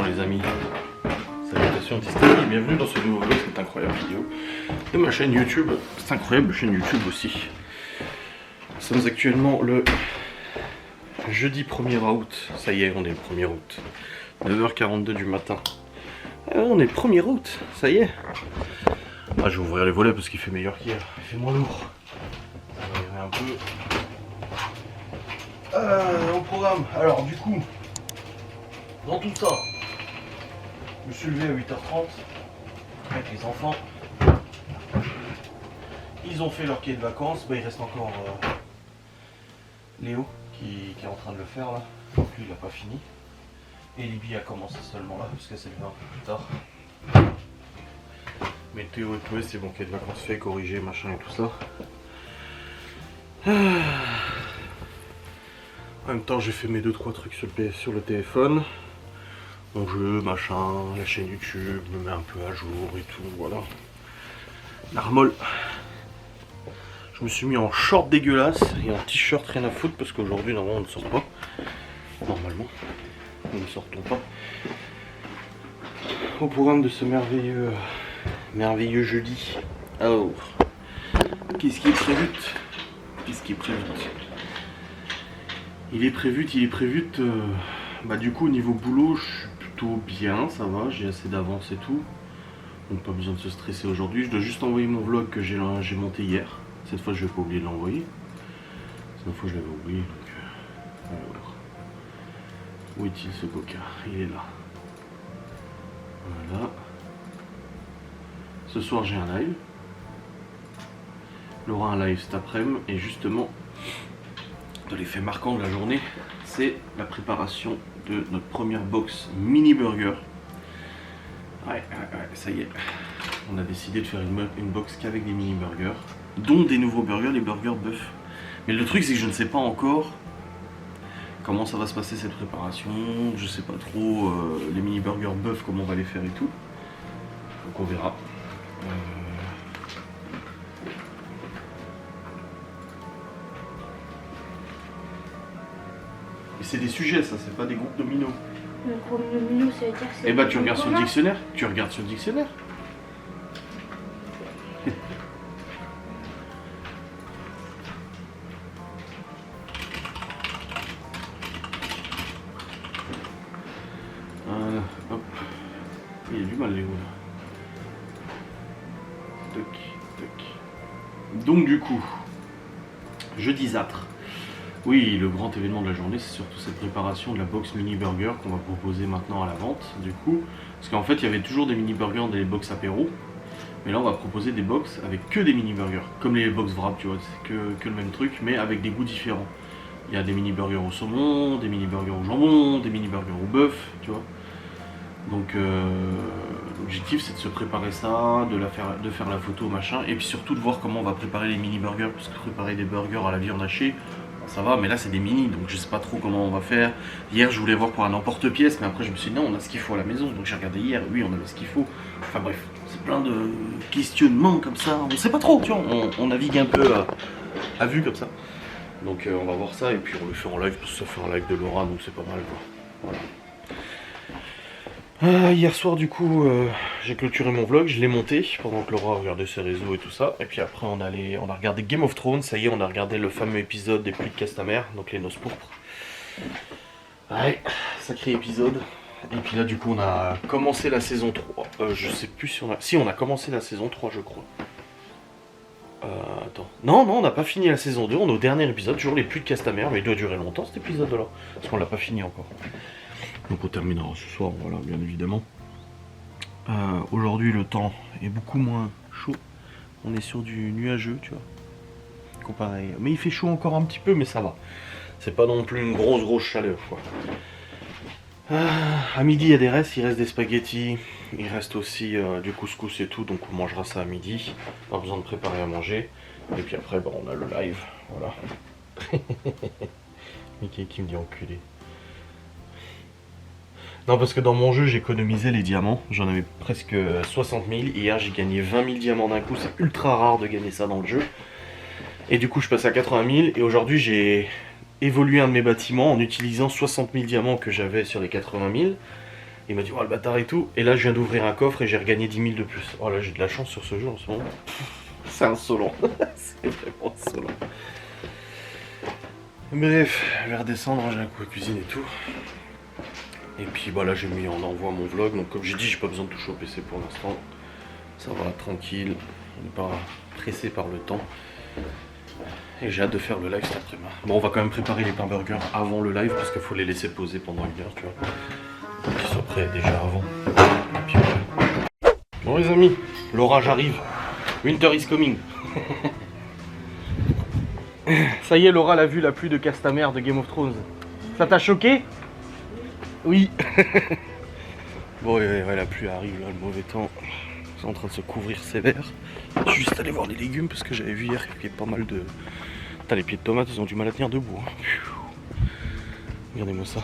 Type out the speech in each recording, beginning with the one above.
les amis. Salutations distinguées et bienvenue dans ce nouveau vlog, cette incroyable vidéo de ma chaîne YouTube, cette incroyable chaîne YouTube aussi. Nous sommes actuellement le jeudi 1er août, ça y est on est le 1er août, 9h42 du matin. On est le 1er août, ça y est. Ah, je vais ouvrir les volets parce qu'il fait meilleur qu'hier, il fait moins lourd. Ça va y aller un peu. Au programme, alors du coup, dans tout ça, je me suis levé à 8h30 avec les enfants. Ils ont fait leur quai de vacances, bah, il reste encore Léo qui est en train de le faire là, donc lui il n'a pas fini. Et Libye a commencé seulement là, parce que c'est levé un peu plus tard. Mais Théo et Chloé, c'est bon, quai de vacances fait, corrigé, machin et tout ça. En même temps, j'ai fait mes 2-3 trucs sur le téléphone. Mon jeu, machin, la chaîne YouTube, me met un peu à jour et tout, voilà. L'armole. Je me suis mis en short dégueulasse et en t-shirt rien à foutre parce qu'aujourd'hui, normalement, on ne sort pas. Normalement, nous ne sortons pas. Au programme de ce merveilleux jeudi. Alors, qu'est-ce qui est prévu? Qu'est-ce qui est prévu? Il est prévu. Bah du coup au niveau boulot, je suis plutôt bien, ça va, j'ai assez d'avance et tout. Donc pas besoin de se stresser aujourd'hui. Je dois juste envoyer mon vlog que j'ai monté hier. Cette fois je vais pas oublier de l'envoyer. Cette fois je l'avais oublié donc. Alors. Où est-il ce coca? Il est là. Voilà. Ce soir j'ai un live. Il y aura un live cet après-midi et justement de l'effet marquant de la journée, c'est la préparation de notre première box mini burger. Ouais, ça y est. On a décidé de faire une box qu'avec des mini burgers, dont des nouveaux burgers, les burgers bœuf. Mais le truc c'est que je ne sais pas encore comment ça va se passer cette préparation. Je sais pas trop les mini burgers bœuf, comment on va les faire et tout. Donc on verra. C'est des sujets, ça, c'est pas des groupes dominos. Le groupe domino, ça veut dire que c'est. Eh bah, tu regardes sur le dictionnaire. Tu regardes sur le dictionnaire. Hop. Il y a du mal, Léo. Toc, toc. Donc, du coup, jeudisâtre. Oui, le grand événement de la journée, c'est surtout cette préparation de la box mini burger qu'on va proposer maintenant à la vente, du coup. Parce qu'en fait, il y avait toujours des mini burgers dans les box apéro. Mais là, on va proposer des box avec que des mini burgers. Comme les box wrap, tu vois, c'est que le même truc, mais avec des goûts différents. Il y a des mini burgers au saumon, des mini burgers au jambon, des mini burgers au bœuf, tu vois. Donc, l'objectif, c'est de se préparer ça, de faire la photo, machin. Et puis surtout de voir comment on va préparer les mini burgers. Parce que préparer des burgers à la viande hachée, ça va, mais là c'est des mini, donc je sais pas trop comment on va faire. Hier je voulais voir pour un emporte-pièce, mais après je me suis dit non, on a ce qu'il faut à la maison, donc j'ai regardé hier, oui on avait ce qu'il faut. Enfin bref, c'est plein de questionnements comme ça, on sait pas trop, tu vois, on navigue un peu à vue comme ça. Donc on va voir ça et puis on le fait en live, parce que ça fait un live de Laura, donc c'est pas mal quoi. Voilà. Hier soir du coup j'ai clôturé mon vlog, je l'ai monté pendant que Laura regardait ses réseaux et tout ça. Et puis après on a regardé Game of Thrones, ça y est on a regardé le fameux épisode des pluies de Castamere, donc les noces pourpres. Ouais, sacré épisode. Et puis là du coup on a commencé la saison 3. Je sais plus si on a... Si on a commencé la saison 3 je crois. Attends. Non, on n'a pas fini la saison 2, on est au dernier épisode, toujours les pluies de Castamere, mais il doit durer longtemps cet épisode là. Parce qu'on l'a pas fini encore. Donc on terminera ce soir, voilà, bien évidemment. Aujourd'hui le temps est beaucoup moins chaud. On est sur du nuageux, tu vois. Comparé. Mais il fait chaud encore un petit peu, mais ça va. C'est pas non plus une grosse chaleur, quoi. À midi il y a des restes, il reste des spaghettis. Il reste aussi du couscous et tout, donc on mangera ça à midi. Pas besoin de préparer à manger. Et puis après, bah, on a le live, voilà. Mickey qui me dit enculé. Non, parce que dans mon jeu, j'économisais les diamants. J'en avais presque 60 000. Hier, j'ai gagné 20 000 diamants d'un coup. C'est ultra rare de gagner ça dans le jeu. Et du coup, je passe à 80 000. Et aujourd'hui, j'ai évolué un de mes bâtiments en utilisant 60 000 diamants que j'avais sur les 80 000. Il m'a dit, oh le bâtard et tout. Et là, je viens d'ouvrir un coffre et j'ai regagné 10 000 de plus. Oh là, j'ai de la chance sur ce jeu en ce moment. C'est insolent. C'est vraiment insolent. Bref, je vais redescendre, j'ai un coup à cuisine et tout. Et puis bah là j'ai mis en envoi mon vlog, donc comme j'ai dit j'ai pas besoin de toucher au PC pour l'instant. Ça va tranquille, on n'est pas pressé par le temps. Et j'ai hâte de faire le live cet après-midi. Bon on va quand même préparer les pains burgers avant le live parce qu'il faut les laisser poser pendant 1 heure tu vois. Pour qu'ils soient prêts déjà avant. Et puis voilà. Bon les amis, l'orage arrive. Winter is coming. Ça y est, Laura l'a vu la pluie de Castamere de Game of Thrones. Ça t'a choqué? Oui. Bon, ouais, la pluie arrive là, le mauvais temps. C'est en train de se couvrir sévère. Je suis juste allé voir les légumes parce que j'avais vu hier qu'il y avait pas mal de. T'as les pieds de tomates, ils ont du mal à tenir debout. Hein. Regardez-moi ça.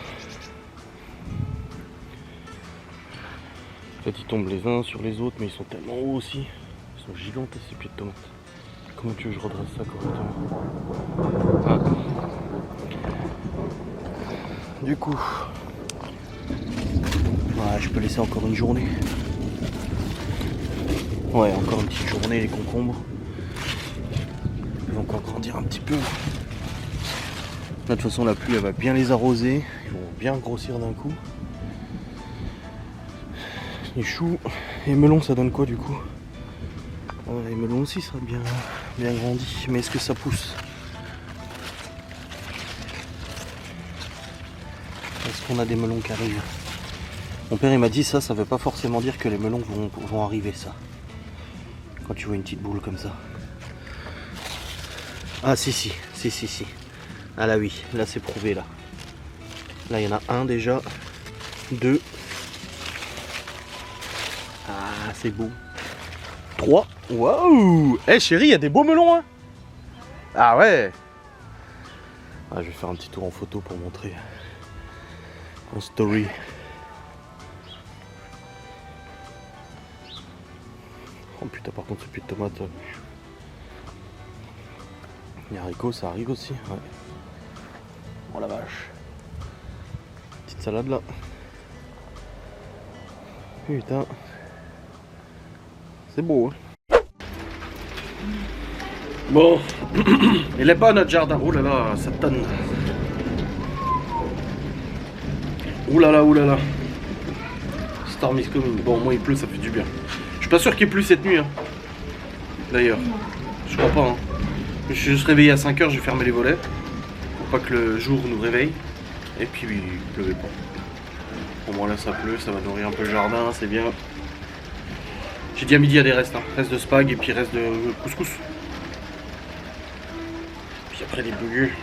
En fait, ils tombent les uns sur les autres, mais ils sont tellement hauts aussi. Ils sont gigantesques ces pieds de tomates. Comment tu veux que je redresse ça correctement? Ah. Du coup, ouais, je peux laisser encore une journée. Ouais, encore une petite journée, les concombres. Ils vont encore grandir un petit peu. Là, de toute façon, la pluie, elle va bien les arroser. Ils vont bien grossir d'un coup. Les choux et melons, ça donne quoi du coup? Ouais, les melons aussi seraient bien grandis. Mais est-ce que ça pousse? Est-ce qu'on a des melons qui arrivent? Mon père il m'a dit ça veut pas forcément dire que les melons vont arriver ça. Quand tu vois une petite boule comme ça. Ah si. Ah là oui, là c'est prouvé là. Là il y en a un déjà. 2. Ah c'est beau. 3. Waouh. Eh chérie, il y a des beaux melons hein. Ah ouais. Ah, je vais faire un petit tour en photo pour montrer en story. Oh putain, par contre ce pied de tomate. Les haricots ça arrive aussi. Ouais. Oh la vache. Petite salade là. Putain. C'est beau hein. Bon. Il est pas notre jardin. Oh là là, ça tonne. Ouh là là. Storm is coming. Bon, moi il pleut, ça fait du bien. Je suis pas sûr qu'il pleut cette nuit. Hein. D'ailleurs. Je crois pas. Hein. Je suis juste réveillé à 5h, j'ai fermé les volets. Pour pas que le jour nous réveille. Et puis il pleuvait pas. Au moins là ça pleut, ça va nourrir un peu le jardin, c'est bien. J'ai dit à midi il y a des restes. Hein. Reste de spag et puis reste de couscous. Puis après des bouillus.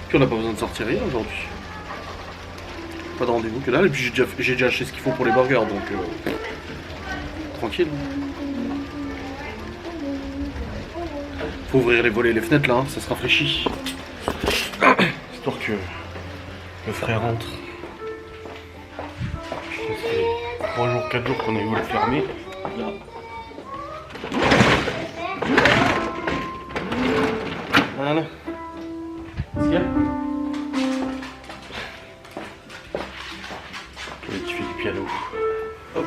Puis on n'a pas besoin de sortir rien aujourd'hui. Pas de rendez-vous que dalle. Et puis j'ai déjà acheté ce qu'il faut pour les burgers, donc tranquille. Faut ouvrir les volets et les fenêtres là, hein, ça se rafraîchit. Histoire que le frère rentre. Ça fait 3 jours, 4 jours qu'on a eu le fermer. Là. Voilà. Qu'est-ce qu'il y a? Tu fais du piano. Hop.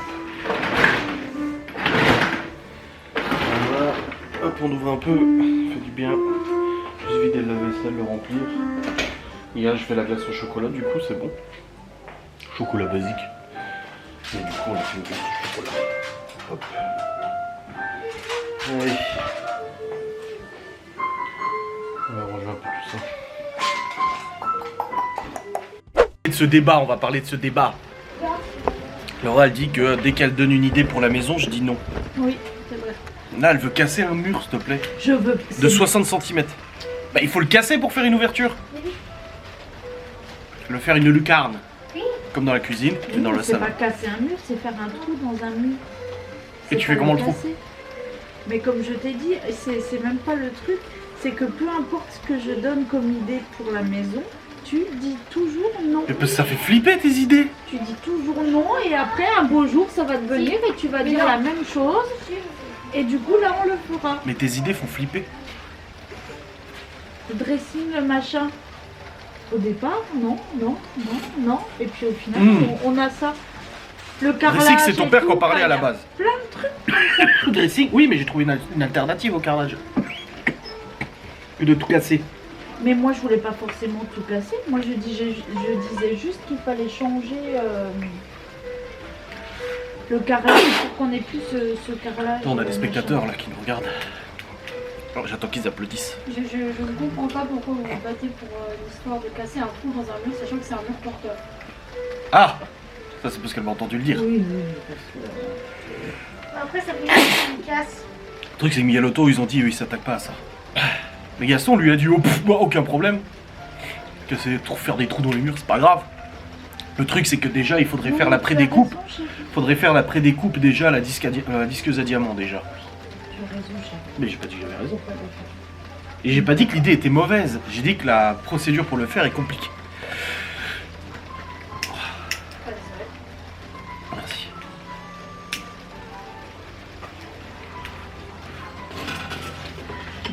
Voilà. Hop, on ouvre un peu. Ça fait du bien. Juste vider le lave-vaisselle, le remplir. Et là, je fais la glace au chocolat, du coup, c'est bon. Chocolat basique. Et du coup, on a fait une glace au chocolat. Hop. Oui. On va ranger un peu tout ça. De ce débat, on va parler de ce débat. Laura, elle dit que dès qu'elle donne une idée pour la maison, je dis non. Oui, c'est vrai. Là, elle veut casser un mur, s'il te plaît. Je veux. De 60 cm. Bah, il faut le casser pour faire une ouverture. Oui. Le faire une lucarne. Oui. Comme dans la cuisine, et dans le C'est salon. pas casser un mur, c'est faire un trou dans un mur. Et tu fais comment le trou? Mais comme je t'ai dit, c'est même pas le truc. C'est que peu importe ce que je donne comme idée pour la maison, tu dis toujours non. Mais parce que ça fait flipper tes idées. Tu dis toujours non et après un beau jour ça va te venir et tu vas dire la même chose. Et du coup là on le fera. Mais tes idées font flipper. le dressing, le machin. Au départ, non. Et puis au final, on a ça. Le carrelage. Dressing, c'est ton et père tout, qu'on parlait à la enfin, base. il y a Plein de trucs. Dressing, oui, mais j'ai trouvé une alternative au carrelage. Et de tout casser. Mais moi, je voulais pas forcément tout casser. Moi, je disais juste qu'il fallait changer le carrelage pour qu'on ait plus ce carrelage. On a des spectateurs là qui nous regardent. Alors j'attends qu'ils applaudissent. Je ne comprends pas pourquoi vous vous battez pour l'histoire de casser un trou dans un mur, sachant que c'est un mur porteur. Ah, ça c'est parce qu'elle m'a entendu le dire. Oui, parce que... Après, ça fait une casse. Le truc c'est que Miyamoto, ils ont dit, eux, ils s'attaquent pas à ça. Mais Gaston lui a dit, oh pff, moi, aucun problème. Que c'est faire des trous dans les murs, c'est pas grave. Le truc c'est que déjà il faudrait faire la pré-découpe. Faudrait faire la pré-découpe déjà à la disqueuse à diamant déjà. Tu as raison, chef. Mais j'ai pas dit que j'avais raison. Et j'ai pas dit que l'idée était mauvaise. J'ai dit que la procédure pour le faire est compliquée. Merci.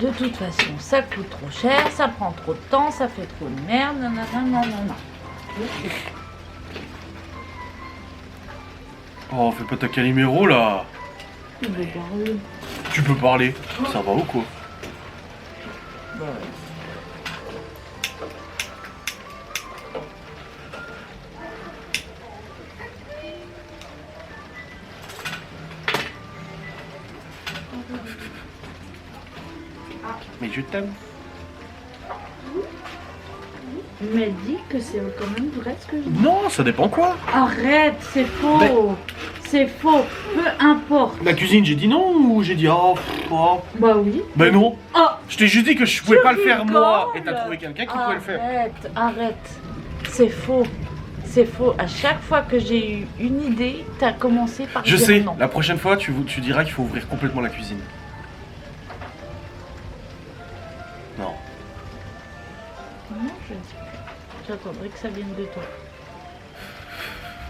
De toute façon, ça coûte trop cher, ça prend trop de temps, ça fait trop de merde, non. Oh, fais pas ta Calimero là. Il veut parler. Tu peux parler. Ça va ou quoi? Bah ouais. Mais je t'aime. Mais dis que c'est quand même vrai ce que je dis. Non, ça dépend quoi. Arrête, c'est faux. Mais- C'est faux. Peu importe. La cuisine, j'ai dit non ou j'ai dit oh, oh. Bah oui. Ben non. Oh, Je t'ai juste dit que je pouvais pas le faire moi. Et rigoles. t'as trouvé quelqu'un qui pouvait le faire. Arrête. C'est faux. C'est faux. À chaque fois que j'ai eu une idée, t'as commencé par Je dire sais, non. la prochaine fois, tu diras qu'il faut ouvrir complètement la cuisine. Non. Non, je dis plus. J'attendrai que ça vienne de toi.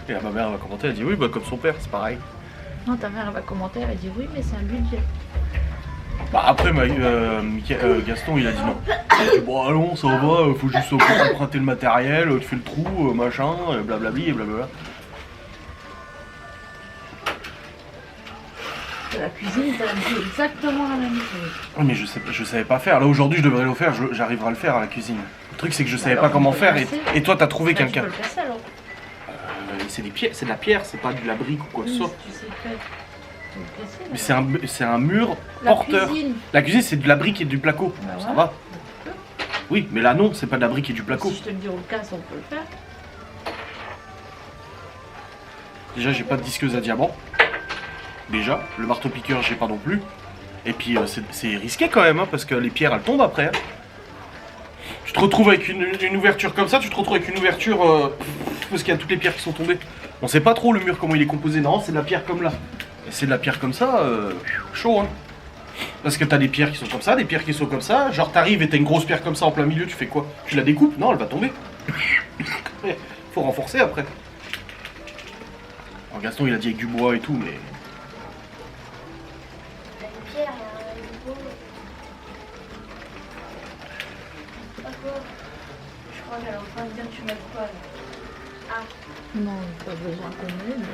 Et ma mère elle va commenter, elle dit oui, bah comme son père, c'est pareil. Non, ta mère elle va commenter, elle va dire oui, mais c'est un budget. Bah après, Gaston, il a dit non. Il a dit bon, allons, ça va, faut juste emprunter le matériel, tu fais le trou, machin, blablabli et blablabla. La cuisine, t'as dit exactement la même chose. Oui, mais je savais pas faire. Là, aujourd'hui, je devrais le faire, j'arriverai à le faire à la cuisine. Le truc, c'est que je savais Alors, pas comment tu peux faire le et, casser. et toi, t'as trouvé Bah, tu quelqu'un. peux le casser alors. C'est des pierres, c'est de la pierre, c'est pas de la brique ou quoi que ce Oui, soit. si tu sais faire. Tu peux le casser, Mais là. c'est un mur La porteur. cuisine. La cuisine, c'est de la brique et du placo. Bah Ça voilà. va. Oui, mais là, non, c'est pas de la brique et du placo. Si je te le dis on le casse, on peut le faire. Déjà, j'ai pas de disqueuse à diamant. Déjà, le marteau-piqueur, j'ai pas non plus. Et puis, c'est risqué quand même, hein, parce que les pierres, elles tombent après. Hein. Tu te retrouves avec une ouverture comme ça, tu te retrouves avec une ouverture parce qu'il y a toutes les pierres qui sont tombées. On sait pas trop le mur comment il est composé. Non, c'est de la pierre comme là. Et c'est de la pierre comme ça, chaud, hein. Parce que t'as des pierres qui sont comme ça, des pierres qui sont comme ça. Genre, t'arrives et t'as une grosse pierre comme ça en plein milieu, tu fais quoi? Tu la découpes? Non, elle va tomber. Faut renforcer après. Alors, Gaston, il a dit avec du bois et tout, mais. Une pierre, un beau. Je crois qu'elle est en train de dire tu m'aides quoi là. Non, pas besoin qu'on m'aide.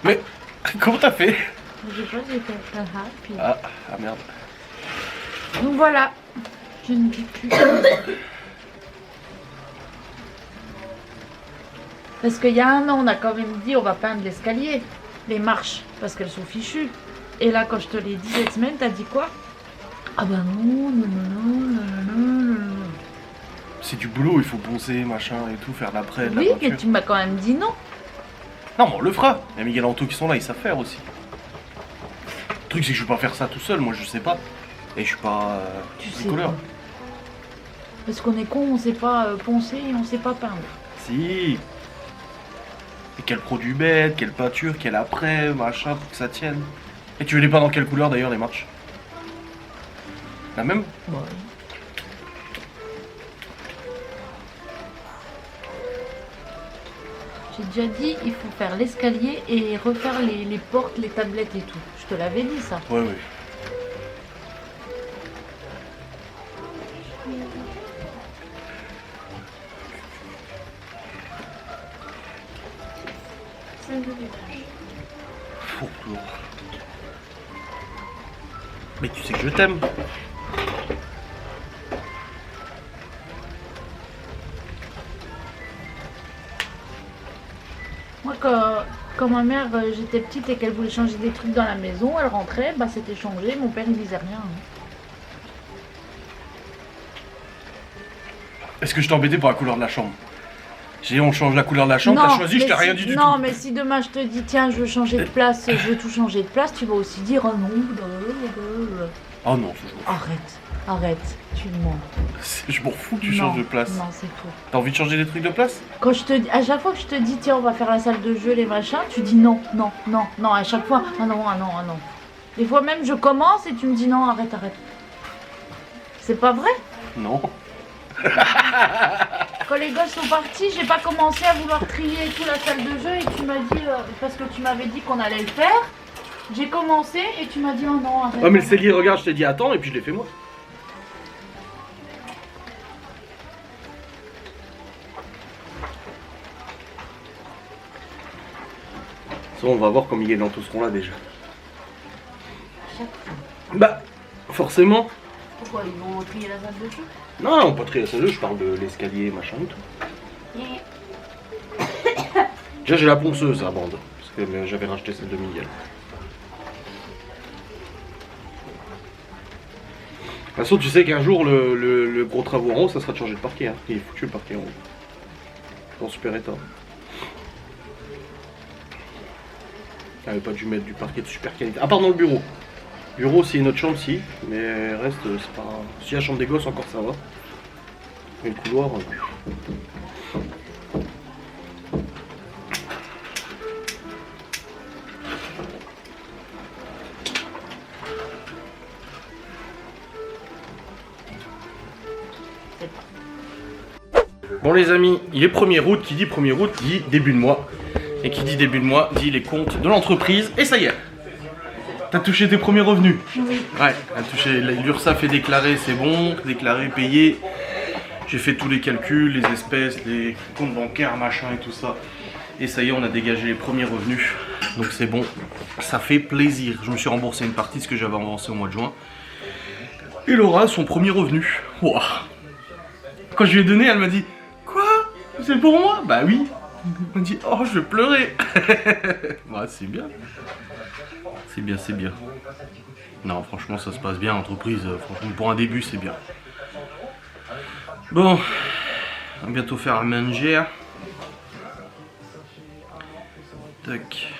Mais. Comment t'as fait? J'ai pas dit quelqu'un happy. Ah merde. Donc voilà, je ne dis plus. Parce qu'il y a un an, on a quand même dit on va peindre l'escalier, les marches, parce qu'elles sont fichues. Et là, quand je te l'ai dit cette semaine, t'as dit quoi? Ah bah non. C'est du boulot, il faut poncer, machin et tout, faire d'après, de la Oui, peinture. mais tu m'as quand même dit non. Non, mais on le fera. Il y a Miguel Anto qui sont là, ils savent faire aussi. Le truc, c'est que je vais pas faire ça tout seul, moi je sais pas. Et je suis pas Tu sais bricoleur. pas. Parce qu'on est con, on sait pas poncer et on sait pas peindre. Si. Et quel produit bête, quelle peinture, quel après, machin, pour que ça tienne. Et tu veux les peindre dans quelle couleur d'ailleurs les marches? La même? Ouais. t'ai déjà dit, il faut faire l'escalier et refaire les portes, les tablettes et tout. Je te l'avais dit ça. Ouais, ouais. Salle de ménage. Fourre-tour. Mais tu sais que je t'aime. Moi, quand ma mère, j'étais petite et qu'elle voulait changer des trucs dans la maison, elle rentrait, bah c'était changé, mon père il disait rien. Est-ce que je t'ai embêté pour la couleur de la chambre? J'ai dit on change la couleur de la chambre, t'as choisi, je t'ai rien dit du tout. Non, mais si demain je te dis, tiens, je veux changer de place, je veux tout changer de place, tu vas aussi dire, oh non, Oh non, je m'en fous. arrête, tu me mens. Je m'en fous que tu Non, changes de place. Non, c'est faux. T'as envie de changer des trucs de place? Quand je te dis, à chaque fois que je te dis, tiens, on va faire la salle de jeu, les machins, tu dis non, à chaque fois, ah non. Des fois même, je commence et tu me dis non, arrête. C'est pas vrai? Non. Quand les gosses sont partis, j'ai pas commencé à vouloir trier tout la salle de jeu et tu m'as dit, parce que tu m'avais dit qu'on allait le faire, j'ai commencé et tu m'as dit oh non, arrête. Oh mais le cellier, regarde, je t'ai dit attends et puis je l'ai fait moi. Ça, on va voir comme il est dans tout ce rond là déjà. Bah, forcément. Pourquoi ils vont trier la salle de jeu? Non, pas très sérieux, je parle de l'escalier, machin et tout. Déjà j'ai la ponceuse à bande, parce que j'avais racheté celle de Miguel. De toute façon, tu sais qu'un jour le gros travaux en haut, ça sera de changer de parquet. Hein. Il est foutu le parquet en haut. En super état. J'avais pas dû mettre du parquet de super qualité. À part dans le bureau. Bureau, c'est une autre chambre, si. Mais reste, c'est pas. Si la chambre des gosses, encore ça va. Mais le couloir. Bon les amis, il est 1er août, qui dit 1er août dit début de mois. Et qui dit début de mois dit les comptes de l'entreprise. Et ça y est, t'as touché tes premiers revenus. Oui. Ouais, t'as touché, l'URSSAF est déclaré, c'est bon, déclaré, payé. J'ai fait tous les calculs, les espèces, les comptes bancaires, machin et tout ça. Et ça y est, on a dégagé les premiers revenus. Donc c'est bon, ça fait plaisir. Je me suis remboursé une partie de ce que j'avais avancé au mois de juin. Et Laura, son premier revenu. Wow. Quand je lui ai donné, elle m'a dit quoi? C'est pour moi? Bah oui. Elle m'a dit oh je vais pleurer. Ouais c'est bien. C'est bien, c'est bien. Non franchement ça se passe bien l'entreprise. Franchement pour un début c'est bien. Bon, on va bientôt faire à manger. Tac.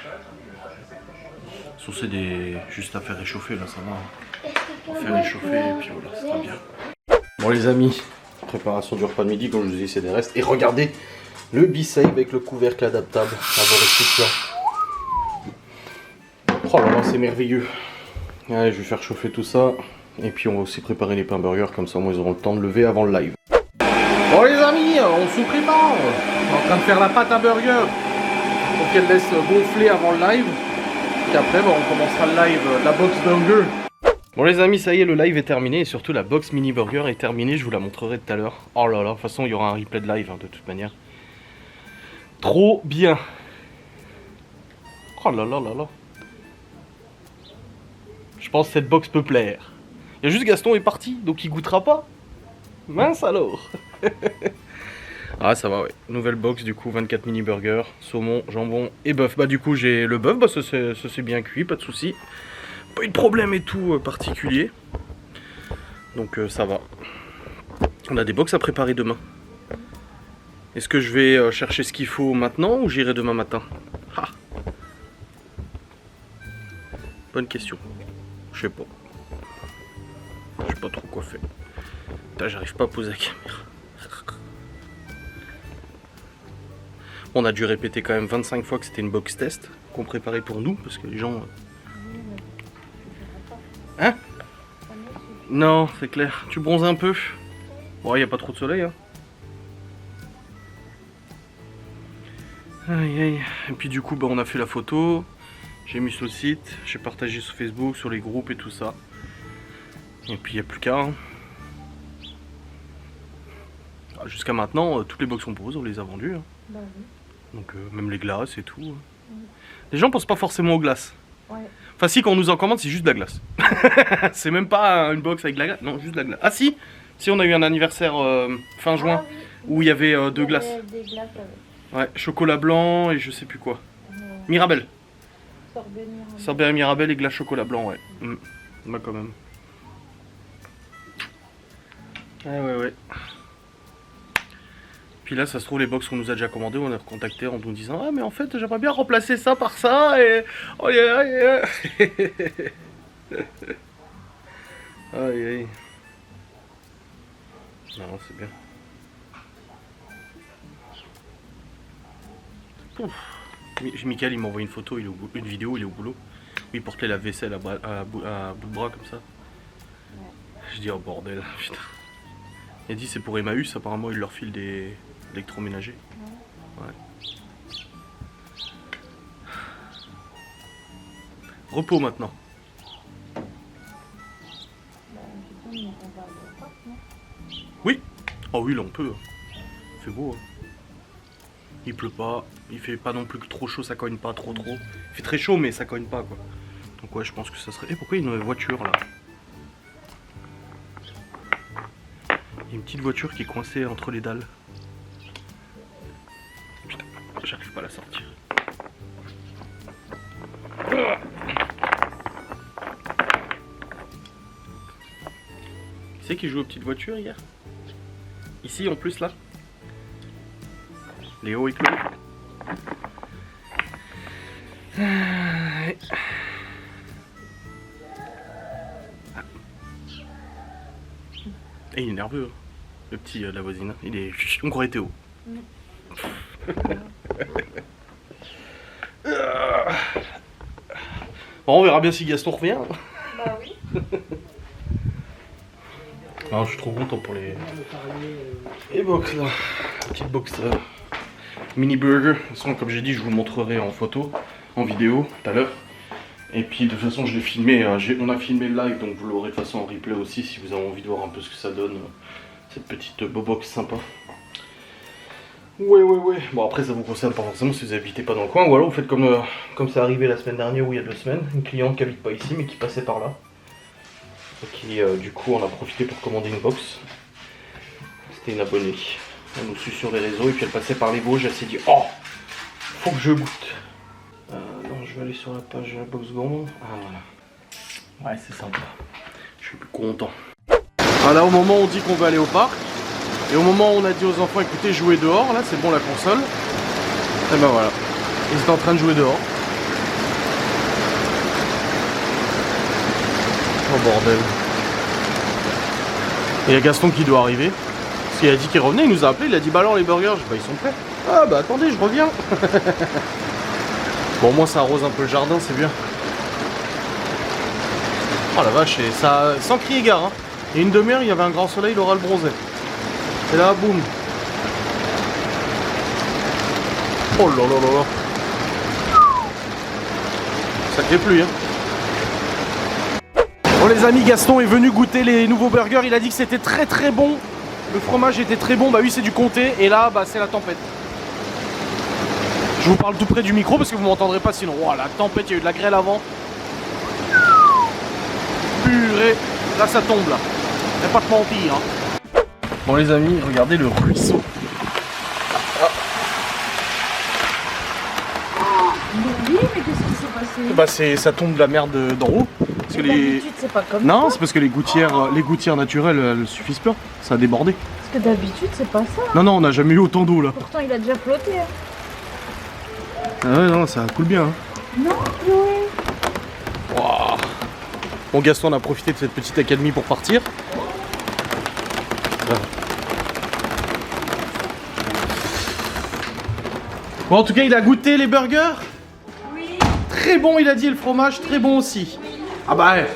Ça c'est des... juste à faire réchauffer là, ça va. On va faire réchauffer et puis voilà, ça sera bien. Bon les amis, préparation du repas de midi, comme je vous dis c'est des restes. Et regardez le B-Save avec le couvercle adaptable à vos restrictions. Oh là là, c'est merveilleux. Allez, je vais faire chauffer tout ça. Et puis on va aussi préparer les pains burgers, comme ça au moins ils auront le temps de lever avant le live. Bon les amis, on se prépare. On est en train de faire la pâte à burger pour qu'elle laisse gonfler avant le live. Et après on commencera le live, la box burger. Bon les amis, ça y est, le live est terminé et surtout la box mini burger est terminée, je vous la montrerai tout à l'heure. Oh là là, de toute façon il y aura un replay de live hein, de toute manière. Trop bien. Oh là là là là. Je pense que cette box peut plaire. Il y a juste Gaston est parti, donc il goûtera pas. Mince alors. Ah ça va ouais. Nouvelle box du coup, 24 mini burgers, saumon, jambon et bœuf. Bah du coup j'ai le bœuf, bah ça c'est bien cuit, pas de soucis. Pas eu de problème et tout particulier. Donc ça va. On a des box à préparer demain. Est-ce que je vais chercher ce qu'il faut maintenant ou j'irai demain matin? Ah. Bonne question. Je sais pas. Je sais pas trop quoi faire. Putain, j'arrive pas à poser la caméra. On a dû répéter quand même 25 fois que c'était une box test qu'on préparait pour nous parce que les gens... Hein? Non, c'est clair. Tu bronzes un peu. Bon, il n'y a pas trop de soleil. Hein. Aïe aïe. Et puis du coup, bah, on a fait la photo. J'ai mis sur le site. J'ai partagé sur Facebook, sur les groupes et tout ça. Et puis il n'y a plus qu'à. Hein. Jusqu'à maintenant, toutes les box qu'on propose, on les a vendues. Hein. Bah oui. Donc même les glaces et tout. Les gens pensent pas forcément aux glaces. Ouais. Enfin si, quand on nous en commande, c'est juste de la glace. C'est même pas une box avec de la glace. Non, juste de la glace. Ah si, si on a eu un anniversaire fin juin oui. où il y avait deux glaces. Des glaces avec. Ouais, chocolat blanc et je sais plus quoi. Mirabelle. Sorbet Mirabelle. Sorbet Mirabelle et glace chocolat blanc, ouais. Bah quand même. Ouais. Puis là, ça se trouve, les box qu'on nous a déjà commandées, on a recontacté en nous disant ah mais en fait j'aimerais bien remplacer ça par ça et oh yeah. Aïe. Non, c'est bien. Michael, il m'a envoyé une photo, il est une vidéo, il est au boulot. Il portait la vaisselle à bout de bras comme ça. Ouais. Je dis oh bordel, putain. Il a dit c'est pour Emmaüs, apparemment il leur file des électroménagers. Ouais. Repos maintenant. Oui. Oh oui, là on peut. Il fait beau. Hein. Il pleut pas, il fait pas non plus que trop chaud, ça cogne pas trop. Il fait très chaud mais ça cogne pas quoi. Donc ouais, je pense que ça serait... Et pourquoi il y a une voiture là? Il y a une petite voiture qui est coincée entre les dalles. Putain, j'arrive pas à la sortir. Qui c'est qui joue aux petites voitures hier? Ici en plus là? Léo et Chloé. Et il est nerveux, le petit de la voisine. Il est... On croirait Théo. Bon, on verra bien si Gaston revient. Bah oui. Alors, je suis trop content pour les box là. Petite box mini burger. De toute façon, comme j'ai dit, je vous le montrerai en photo, en vidéo tout à l'heure. Et puis de toute façon, je l'ai filmé. On a filmé le live, donc vous l'aurez de toute façon en replay aussi si vous avez envie de voir un peu ce que ça donne. Cette petite box sympa. Ouais. Bon, après, ça vous concerne pas forcément si vous habitez pas dans le coin. Ou alors vous faites comme c'est arrivé la semaine dernière ou il y a 2 semaines. Une cliente qui habite pas ici mais qui passait par là. Et qui, du coup, on a profité pour commander une box. C'était une abonnée. Elle nous suit sur les réseaux et puis elle passait par les Vosges. Elle s'est dit oh, faut que je goûte. Non, je vais aller sur la page Box Gourmand. Ah voilà. Ouais, c'est sympa. Je suis plus content. Voilà, au moment où on dit qu'on veut aller au parc, et au moment où on a dit aux enfants écoutez, jouez dehors, là c'est bon la console. Et ben voilà. Ils étaient en train de jouer dehors. Oh bordel. Et il y a Gaston qui doit arriver. Parce qu'il a dit qu'il revenait, il nous a appelé, il a dit bah alors les burgers, bah ils sont prêts. Ah bah attendez, je reviens. Bon, au moins ça arrose un peu le jardin, c'est bien. Oh la vache, et ça, sans crier gare. Hein. Et une demi-heure, il y avait un grand soleil, l'oral bronzait. Et là, boum. Oh là là là là. Sacré pluie, hein. Bon les amis, Gaston est venu goûter les nouveaux burgers, il a dit que c'était très très bon. Le fromage était très bon, bah oui c'est du comté, et là bah c'est la tempête. Je vous parle tout près du micro parce que vous m'entendrez pas sinon. Oh la tempête, il y a eu de la grêle avant. Purée, là ça tombe là. Il n'y a pas de mentir. Hein. Bon les amis, regardez le ruisseau. Oui, mais qu'est-ce qui s'est passé? Bah ça tombe de la merde d'en haut. Parce que d'habitude c'est pas comme non, ça. c'est parce que les gouttières naturelles elles suffisent pas. Ça a débordé. Parce que d'habitude c'est pas ça. Non, on n'a jamais eu autant d'eau là. Pourtant il a déjà flotté. Hein. Ah ouais, non, ça coule bien. Hein. Non, Chloé. Wow. Bon, Gaston, on a profité de cette petite accalmie pour partir. Bon, en tout cas, il a goûté les burgers. Oui. Très bon, il a dit, et le fromage, très bon aussi. Ah bah, ouais.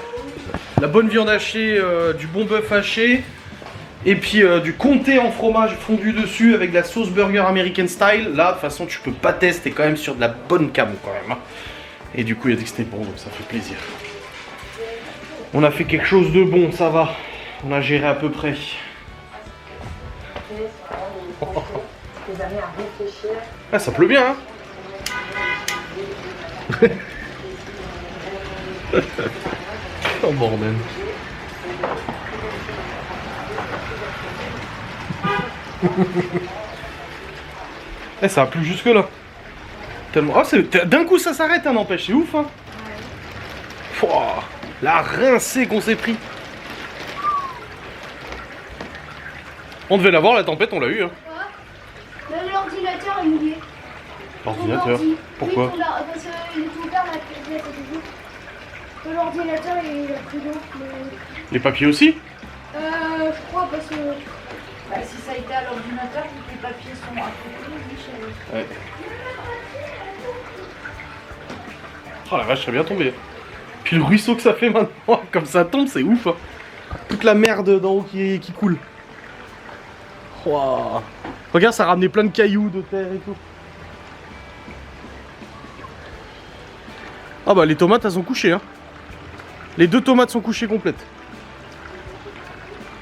La bonne viande hachée, du bon bœuf haché. Et puis du comté en fromage fondu dessus avec de la sauce burger American style. Là, de toute façon, tu peux pas tester, t'es quand même sur de la bonne camo quand même. Hein. Et du coup, il a dit que c'était bon, donc ça fait plaisir. On a fait quelque chose de bon, ça va. On a géré à peu près. Ah, ça pleut bien, hein. Oh bordel. Eh, ça a plu jusque là. Tellement. Oh, d'un coup ça s'arrête, hein, n'empêche, c'est ouf, hein. Pouah, la rincée qu'on s'est pris. On devait l'avoir la tempête, on l'a eu, hein. L'ordinateur est mouillé. L'ordinateur. Pourquoi? Oui, parce qu'il est tout ouvert la pièce. L'ordinateur il a pris d'eau. Les papiers aussi? Je crois parce que. Bah, si ça a été à l'ordinateur, tous les papiers sont à côté, Michel. Ouais. Oh la vache, ça a bien tombé. Puis le ruisseau que ça fait maintenant, comme ça tombe, c'est ouf, hein. Toute la merde d'en haut qui coule. Wow. Regarde, ça a ramené plein de cailloux, de terre et tout. Ah bah les tomates, elles sont couchées, hein. Les 2 tomates sont couchées complètes.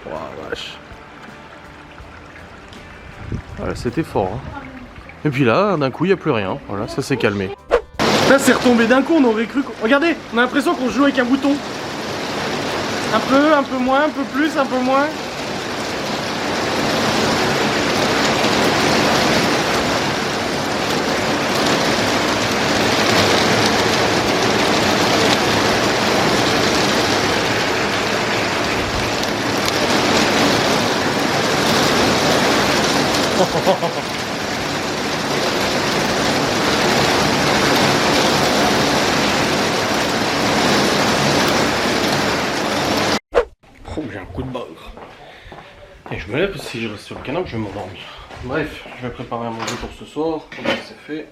Oh vache. Voilà, c'était fort, hein. Et puis là, d'un coup, il n'y a plus rien. Voilà, ça s'est calmé. Là, c'est retombé d'un coup, on aurait cru... Regardez, on a l'impression qu'on joue avec un bouton. Un peu moins, un peu plus, un peu moins. Oh, j'ai un coup de barre. Et je me lève parce que si je reste sur le canapé, je vais m'endormir. Bref, je vais préparer à manger pour ce soir. Comme ça, c'est fait.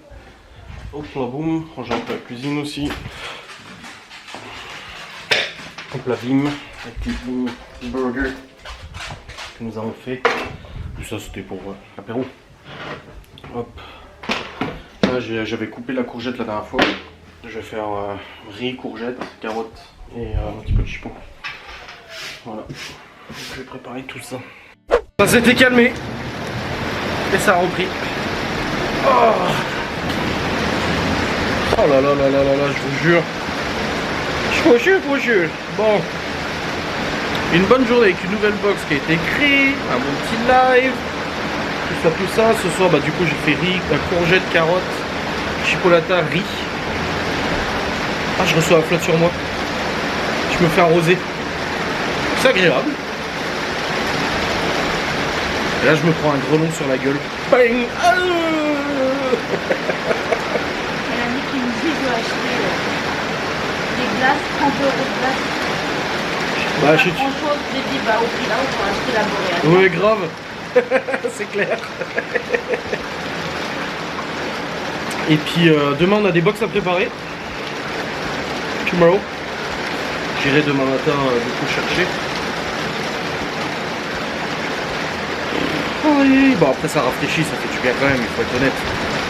Hop là, boum. Ranger un peu la cuisine aussi. Hop la bim. Un petit burger que nous avons fait. Et ça, c'était pour l'apéro. Hop. Là, j'avais coupé la courgette la dernière fois. Je vais faire riz, courgette, carottes et un petit peu de chipot. Voilà. Je vais préparer tout ça. Ça s'était calmé. Et ça a repris. Oh, oh là là là là là là, je vous jure. Je vous jure. Bon. Une bonne journée avec une nouvelle box qui a été créée. Un bon petit live. Tout ça. Ce soir, bah du coup, j'ai fait riz, courgette, carottes, chipolata, riz. Ah, je reçois la flotte sur moi. Je me fais arroser. C'est agréable. Et là, je me prends un grelon sur la gueule. Bang. Il y a un mec qui nous dit de acheter des glaces, 30 € de glace. Bah, je Pas grand chose, j'ai dit bah au prix là, on va acheter la Boréale. ouais, grave. C'est clair. Et puis demain, on a des box à préparer. Tomorrow. J'irai demain matin du coup chercher. Oui. Bon après ça rafraîchit, ça fait du bien quand même, il faut être honnête.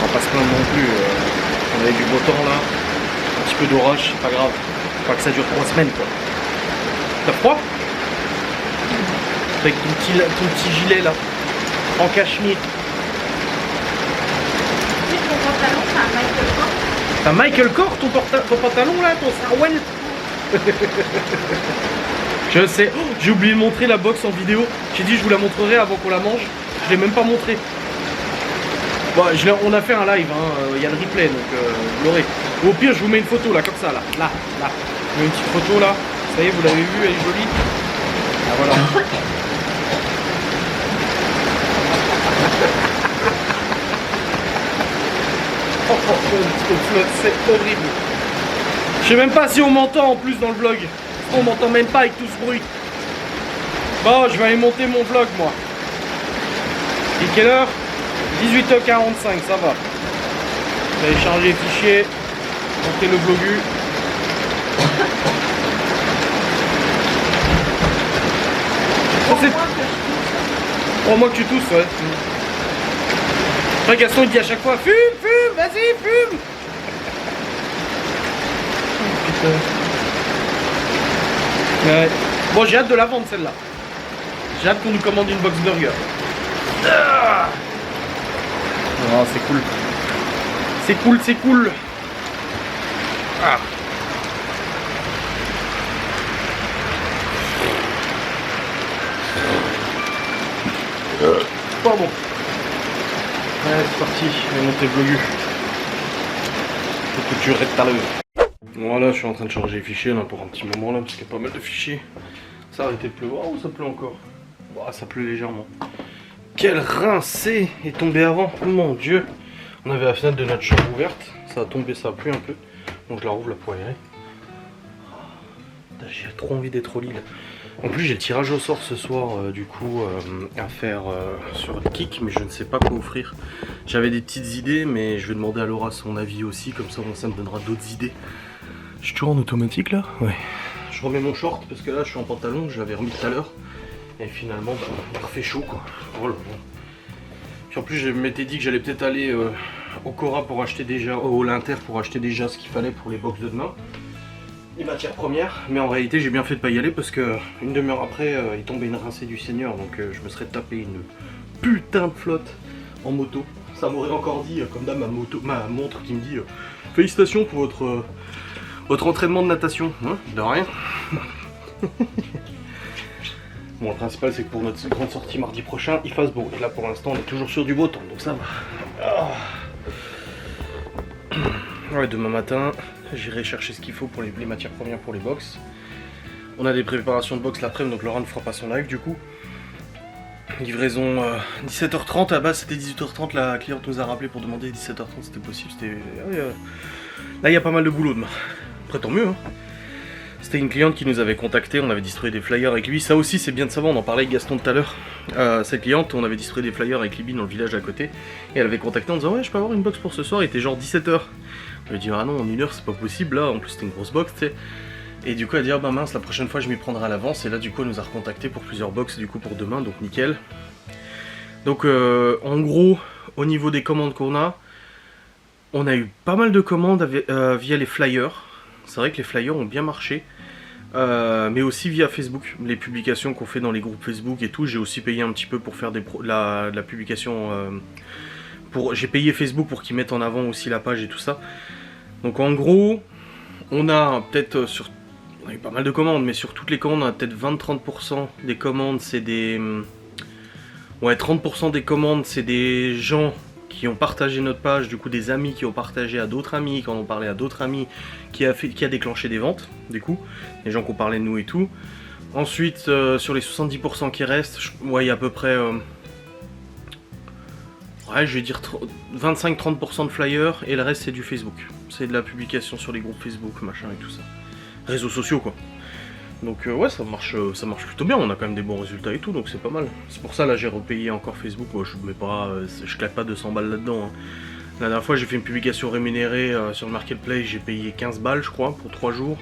On va pas se plaindre non plus. On avait du beau temps là, un petit peu d'orage, c'est pas grave. Faut pas que ça dure 3 semaines quoi. T'as froid? Avec ton petit gilet là, en cachemire. Tu sais, ton pantalon, c'est un Michael Kors. T'as Michael Kors ton pantalon là, ton Sarwell? Je sais, oh, j'ai oublié de montrer la box en vidéo. J'ai dit je vous la montrerai avant qu'on la mange. Je l'ai même pas montré. Bon, on a fait un live, il y a le replay donc vous l'aurez. Au pire, je vous mets une photo là, comme ça là. Là. Je mets une petite photo là. Ça y est, vous l'avez vue, elle est jolie. Ah voilà. C'est horrible. Je sais même pas si on m'entend en plus dans le vlog. On m'entend même pas avec tout ce bruit. Bon, je vais aller monter mon vlog moi. Et quelle heure? 18h45, ça va. Je vais aller charger les fichiers, monter le vlogu. Crois-moi que tu tousses, ouais. Après, Gaston, il dit à chaque fois, fume, fume, vas-y, fume. Putain. Ouais. Bon, j'ai hâte de la vendre, celle-là. J'ai hâte qu'on nous commande une box burger. Ah, oh, c'est cool. C'est cool, c'est cool. Ah. Pardon. Ouais, c'est parti, je vais monter Blogu. Faut que tu arrêtes ta l'heure. Voilà, je suis en train de charger les fichiers là pour un petit moment là, parce qu'il y a pas mal de fichiers. Ça a arrêté de pleuvoir ou ça pleut encore? Bah, ça pleut légèrement. Quel rincé est tombé avant, oh mon dieu. On avait la fenêtre de notre chambre ouverte, ça a tombé, ça a plu un peu. Donc je la rouvre là pour aérer. J'ai trop envie d'être au lit là. En plus j'ai le tirage au sort ce soir du coup à faire sur le kick, mais je ne sais pas quoi offrir. J'avais des petites idées mais je vais demander à Laura son avis aussi, comme ça me donnera d'autres idées. Je suis toujours en automatique là? Ouais. Je remets mon short parce que là je suis en pantalon, je l'avais remis tout à l'heure. Et finalement il refait chaud quoi. Oh là là. Puis en plus je m'étais dit que j'allais peut-être aller au Cora pour acheter déjà, au Linter pour acheter déjà ce qu'il fallait pour les box de demain. Les matières premières, mais en réalité j'ai bien fait de pas y aller parce que une demi-heure après il tombait une rincée du Seigneur, donc je me serais tapé une putain de flotte en moto. Ça m'aurait encore dit, comme d'hab, ma montre qui me dit félicitations pour votre entraînement de natation, hein, de rien. Bon, le principal c'est que pour notre grande sortie mardi prochain il fasse beau, et là pour l'instant on est toujours sur du beau temps, donc ça va. Oh. Ouais, demain matin j'irai chercher ce qu'il faut pour les matières premières pour les box. On a des préparations de box l'après-midi, donc Laura ne fera pas son live du coup. Livraison 17h30, à la base c'était 18h30, la cliente nous a rappelé pour demander 17h30 c'était possible. Là il y a pas mal de boulot demain. Après tant mieux hein. C'était une cliente qui nous avait contacté, on avait distribué des flyers avec lui. Ça aussi c'est bien de savoir, on en parlait avec Gaston tout à l'heure. Cette cliente, on avait distribué des flyers avec Libby dans le village à côté. Et elle avait contacté en disant ouais je peux avoir une box pour ce soir, il était genre 17h. Je lui ai dit ah non en 1h c'est pas possible là, en plus c'était une grosse box tu sais. Et du coup elle a dit ah bah mince la prochaine fois je m'y prendrai à l'avance. Et là du coup elle nous a recontacté pour plusieurs box du coup pour demain, donc nickel. Donc en gros au niveau des commandes qu'on a, on a eu pas mal de commandes via les flyers. C'est vrai que les flyers ont bien marché, mais aussi via Facebook, les publications qu'on fait dans les groupes Facebook et tout. J'ai aussi payé un petit peu pour faire la publication, j'ai payé Facebook pour qu'ils mettent en avant aussi la page et tout ça. Donc en gros, on a peut-être on a eu pas mal de commandes, mais sur toutes les commandes, on a peut-être 20-30% des commandes, c'est des... Ouais, 30% des commandes, c'est des gens qui ont partagé notre page, du coup des amis qui ont partagé à d'autres amis, qui en ont parlé à d'autres amis, qui a déclenché des ventes, du coup, les gens qui ont parlé de nous et tout. Ensuite, sur les 70% qui restent, ouais, il y a à peu près, ouais, je vais dire 25-30% de flyers, et le reste c'est du Facebook. C'est de la publication sur les groupes Facebook, machin et tout ça. Réseaux sociaux quoi. Donc ouais, ça marche plutôt bien, on a quand même des bons résultats et tout, donc c'est pas mal. C'est pour ça là j'ai repayé encore Facebook, moi je claque pas 200 balles là-dedans. Hein. La dernière fois j'ai fait une publication rémunérée sur le Marketplace, j'ai payé 15 balles je crois pour 3 jours.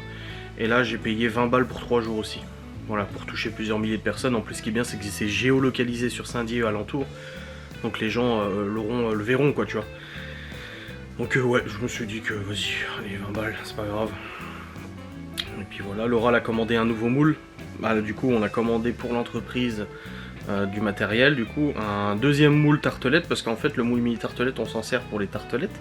Et là j'ai payé 20 balles pour 3 jours aussi. Voilà, pour toucher plusieurs milliers de personnes. En plus ce qui est bien c'est que c'est géolocalisé sur Saint-Dié alentour. Donc les gens le verront quoi tu vois. Donc ouais, je me suis dit que vas-y, allez 20 balles, c'est pas grave. Et puis voilà, Laura a commandé un nouveau moule. Bah, du coup on a commandé pour l'entreprise du matériel, du coup un deuxième moule tartelette, parce qu'en fait le moule mini tartelette on s'en sert pour les tartelettes,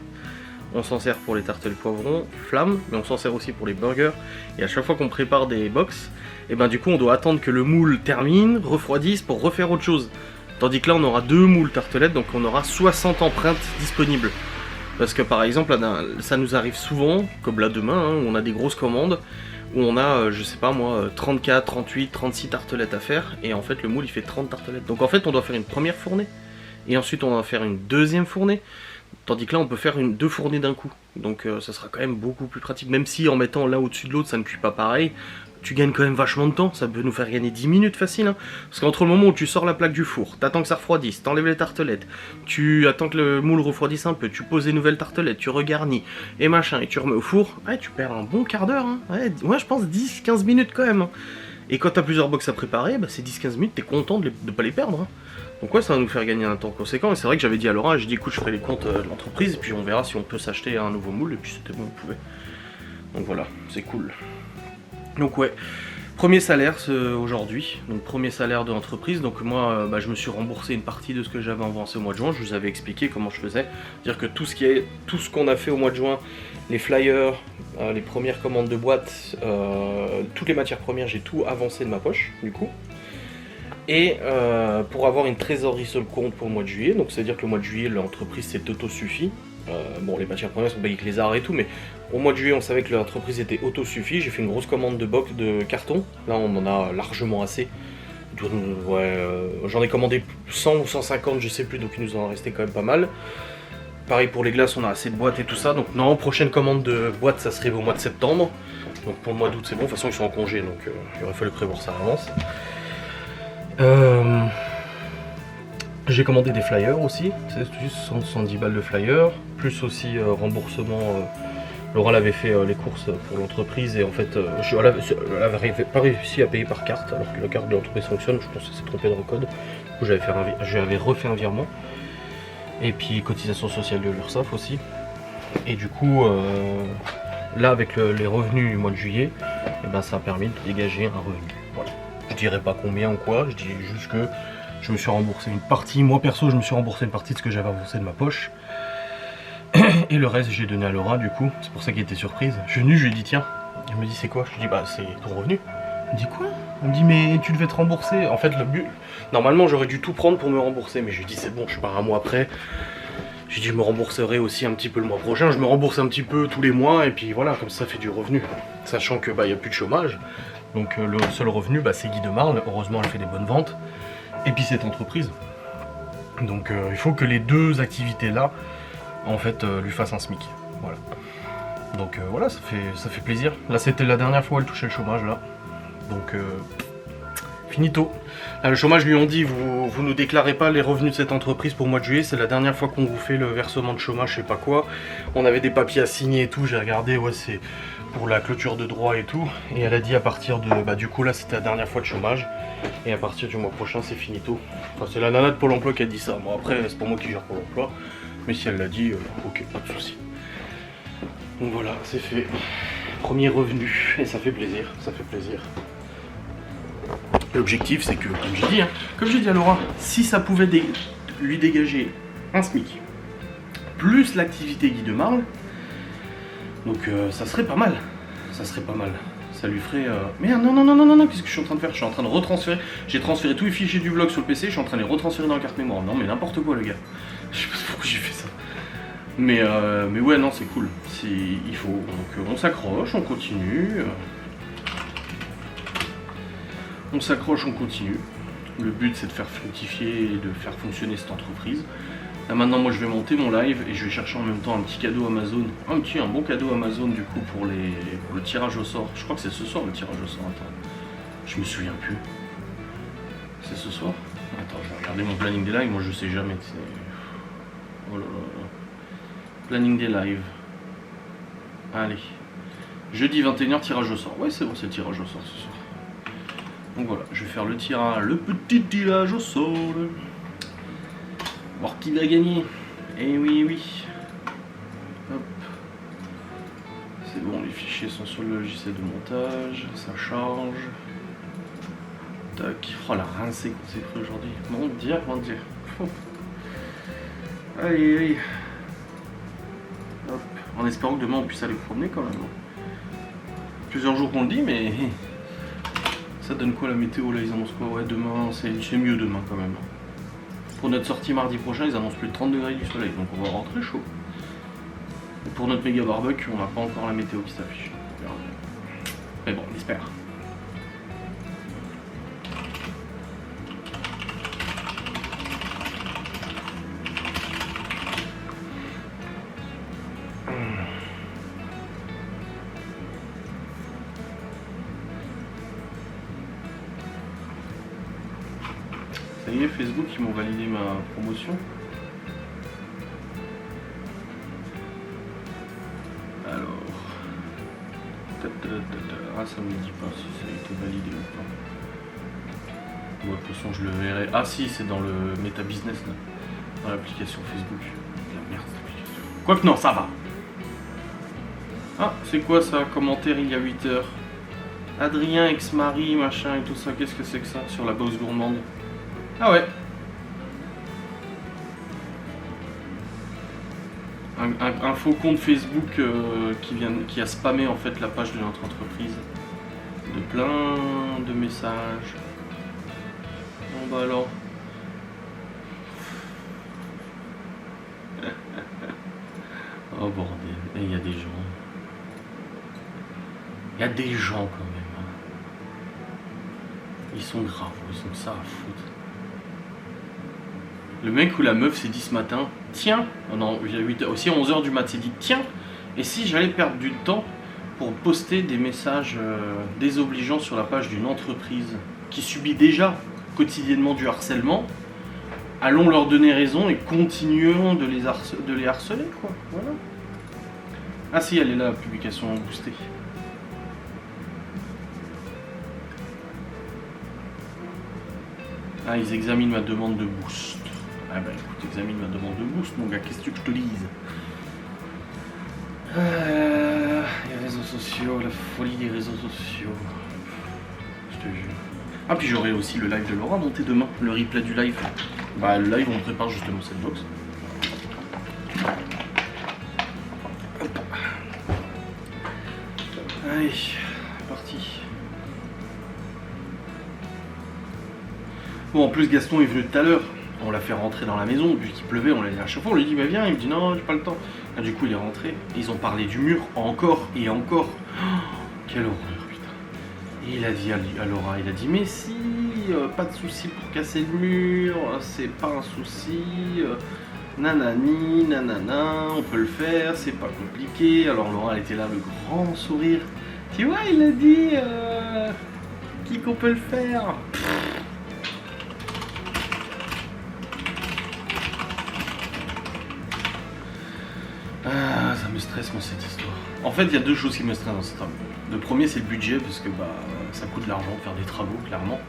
on s'en sert pour les tartelettes poivrons, flammes, mais on s'en sert aussi pour les burgers. Et à chaque fois qu'on prépare des box, et ben du coup on doit attendre que le moule termine, refroidisse pour refaire autre chose. Tandis que là on aura 2 moules tartelettes, donc on aura 60 empreintes disponibles. Parce que par exemple ça nous arrive souvent, comme là demain, hein, où on a des grosses commandes, où on a, je sais pas moi, 34, 38, 36 tartelettes à faire, et en fait le moule il fait 30 tartelettes. Donc en fait on doit faire une première fournée, et ensuite on va faire une deuxième fournée, tandis que là on peut faire 2 fournées d'un coup. Donc ça sera quand même beaucoup plus pratique, même si en mettant l'un au-dessus de l'autre ça ne cuit pas pareil, tu gagnes quand même vachement de temps, ça peut nous faire gagner 10 minutes facile. Hein. Parce qu'entre le moment où tu sors la plaque du four, t'attends que ça refroidisse, t'enlèves les tartelettes, tu attends que le moule refroidisse un peu, tu poses des nouvelles tartelettes, tu regarnis, et machin, et tu remets au four, ouais, tu perds un bon quart d'heure. Hein. Ouais, je pense 10-15 minutes quand même. Hein. Et quand t'as plusieurs box à préparer, bah, ces 10-15 minutes, t'es content de pas les perdre. Hein. Donc ouais, ça va nous faire gagner un temps conséquent. Et c'est vrai que j'avais dit à Laura, j'ai dit écoute, je ferai les comptes de l'entreprise, et puis on verra si on peut s'acheter un nouveau moule, et puis c'était bon, on pouvait. Donc voilà, c'est cool. Donc ouais, premier salaire aujourd'hui, donc premier salaire de l'entreprise. Donc moi, je me suis remboursé une partie de ce que j'avais avancé au mois de juin. Je vous avais expliqué comment je faisais. C'est-à-dire que tout ce qu'on a fait au mois de juin, les flyers, les premières commandes de boîtes, toutes les matières premières, j'ai tout avancé de ma poche, du coup. Et pour avoir une trésorerie sur le compte pour le mois de juillet, donc c'est-à-dire que le mois de juillet, l'entreprise s'est auto-suffit. Bon, les matières premières sont payées avec les arts et tout, mais au mois de juillet, on savait que l'entreprise était auto-suffit. J'ai fait une grosse commande de box de carton. Là, on en a largement assez. J'en ai commandé 100 ou 150, je sais plus, donc il nous en restait quand même pas mal. Pareil pour les glaces, on a assez de boîtes et tout ça. Donc non, prochaine commande de boîtes, ça serait au mois de septembre. Donc pour le mois d'août, c'est bon. De toute façon, ils sont en congé, donc il aurait fallu prévoir ça à l'avance. J'ai commandé des flyers aussi, c'est juste 170 balles de flyers, plus aussi remboursement. Laura avait fait les courses pour l'entreprise et en fait, elle avait pas réussi à payer par carte, alors que la carte de l'entreprise fonctionne, je pense qu'elle s'est trompée dans le code. Du coup, j'avais refait un virement. Et puis cotisation sociale de l'URSSAF aussi. Et du coup, là avec les revenus du mois de juillet, ça a permis de dégager un revenu. Voilà. Je dirais pas combien ou quoi, je dis juste que je me suis remboursé une partie, moi perso je me suis remboursé une partie de ce que j'avais avancé de ma poche. Et le reste j'ai donné à Laura du coup, c'est pour ça qu'elle était surprise. Je suis venu, je lui ai dit tiens, elle me dit c'est quoi? Je lui ai dit bah c'est ton revenu. Elle me dit quoi? Elle me dit mais tu devais te rembourser. En fait le but, normalement j'aurais dû tout prendre pour me rembourser, mais je lui ai dit c'est bon, je pars un mois après. J'ai dit je me rembourserai aussi un petit peu le mois prochain, je me rembourse un petit peu tous les mois et puis voilà, comme ça fait du revenu. Sachant que il n'y a plus de chômage. Donc le seul revenu, c'est Guy de Marle. Heureusement, elle fait des bonnes ventes. Et puis cette entreprise. Donc il faut que les deux activités-là, en fait, lui fassent un SMIC. Voilà. Donc voilà, ça fait plaisir. Là, c'était la dernière fois où elle touchait le chômage, là. Donc finito. Là, le chômage lui ont dit, vous ne déclarez pas les revenus de cette entreprise pour le mois de juillet. C'est la dernière fois qu'on vous fait le versement de chômage, je sais pas quoi. On avait des papiers à signer et tout. J'ai regardé, ouais, c'est pour la clôture de droit et tout, et elle a dit à partir de, du coup là c'était la dernière fois de chômage, et à partir du mois prochain c'est finito. Enfin c'est la nana de Pôle emploi qui a dit ça, bon après c'est pas moi qui gère Pôle emploi, mais si elle l'a dit, ok, pas de souci. Donc voilà, c'est fait, premier revenu, et ça fait plaisir, ça fait plaisir. L'objectif c'est que, comme j'ai dit à Laura, si ça pouvait lui dégager un SMIC, plus l'activité Guy de Marle, donc ça serait pas mal, ça lui ferait... Mais non, qu'est-ce que je suis en train de faire? Je suis en train de retransférer, j'ai transféré tous les fichiers du vlog sur le PC, je suis en train de les retransférer dans la carte mémoire. Non mais n'importe quoi le gars, je sais pas pourquoi j'ai fait ça. Mais ouais non c'est cool, il faut, donc on s'accroche, on continue. On s'accroche, on continue. Le but c'est de faire fructifier et de faire fonctionner cette entreprise. Là maintenant moi je vais monter mon live et je vais chercher en même temps un petit cadeau Amazon. Un bon cadeau Amazon du coup pour le tirage au sort. Je crois que c'est ce soir le tirage au sort, attends. Je me souviens plus. C'est ce soir? Attends, je vais regarder mon planning des lives, moi je sais jamais. Oh là là. Planning des lives. Allez. Jeudi 21h tirage au sort. Ouais c'est bon, c'est le tirage au sort ce soir. Donc voilà, je vais faire le petit tirage au sort. Voir qui va gagner. Eh oui. Hop. C'est bon, les fichiers sont sur le logiciel de montage. Ça charge. Tac. Oh la rincée qu'on s'est pris aujourd'hui. Mon dieu. Allez. Hop. En espérant que demain on puisse aller promener quand même. Plusieurs jours qu'on le dit, mais... Ça donne quoi la météo là? Ils annoncent quoi? Ouais, demain, c'est mieux demain quand même. Pour notre sortie mardi prochain, ils annoncent plus de 30 degrés du soleil, donc on va rentrer chaud. Et pour notre méga barbecue, on n'a pas encore la météo qui s'affiche. Mais bon, on espère. Ça y est, Facebook, ils m'ont validé ma promotion. Alors, Ah, ça me dit pas si ça a été validé ou pas. Bon, de toute façon, je le verrai. Ah, si, c'est dans le Meta Business, là. Dans l'application Facebook. La merde, cette application. Quoique, non, ça va. Ah, c'est quoi ça? Commentaire il y a 8 heures. Adrien, ex-mari, machin et tout ça. Qu'est-ce que c'est que ça sur la box gourmande? Ah ouais. Un faux compte Facebook qui a spammé en fait la page de notre entreprise de plein de messages. Bon bah alors. Oh bordel, et il y a des gens. Il y a des gens quand même. Hein. Ils sont graves, ils ont ça à foutre. Le mec ou la meuf s'est dit ce matin, tiens, non, il y a 8 heures, aussi 11h du mat, s'est dit, tiens, et si j'allais perdre du temps pour poster des messages désobligeants sur la page d'une entreprise qui subit déjà quotidiennement du harcèlement, allons leur donner raison et continuons de les harceler, quoi. Voilà. Ah si, elle est là, la publication boostée. Ah, ils examinent ma demande de boost. Ah bah écoute, examine ma demande de boost, mon gars, qu'est-ce que je te lise? Les réseaux sociaux, la folie des réseaux sociaux. Je te jure. Ah, puis j'aurai aussi le live de Laura monté demain, le replay du live. Bah, le live, on prépare justement cette box. Hop. Allez, parti. Bon, en plus, Gaston est venu tout à l'heure. On l'a fait rentrer dans la maison, vu qu'il pleuvait, on l'a dit à chaque fois, on lui dit bah viens, il me dit non, j'ai pas le temps. Et du coup il est rentré, ils ont parlé du mur encore et encore. Oh, quelle horreur, putain. Et il a dit à Laura, il a dit mais si, pas de souci pour casser le mur, c'est pas un souci, nanani, nanana, on peut le faire, c'est pas compliqué. Alors Laura elle était là, le grand sourire. Tu vois, il a dit qu'on peut le faire. Ah, ça me stresse moi cette histoire. En fait, il y a deux choses qui me stressent dans cette histoire. Le premier, c'est le budget, parce que bah, ça coûte de l'argent de faire des travaux, clairement.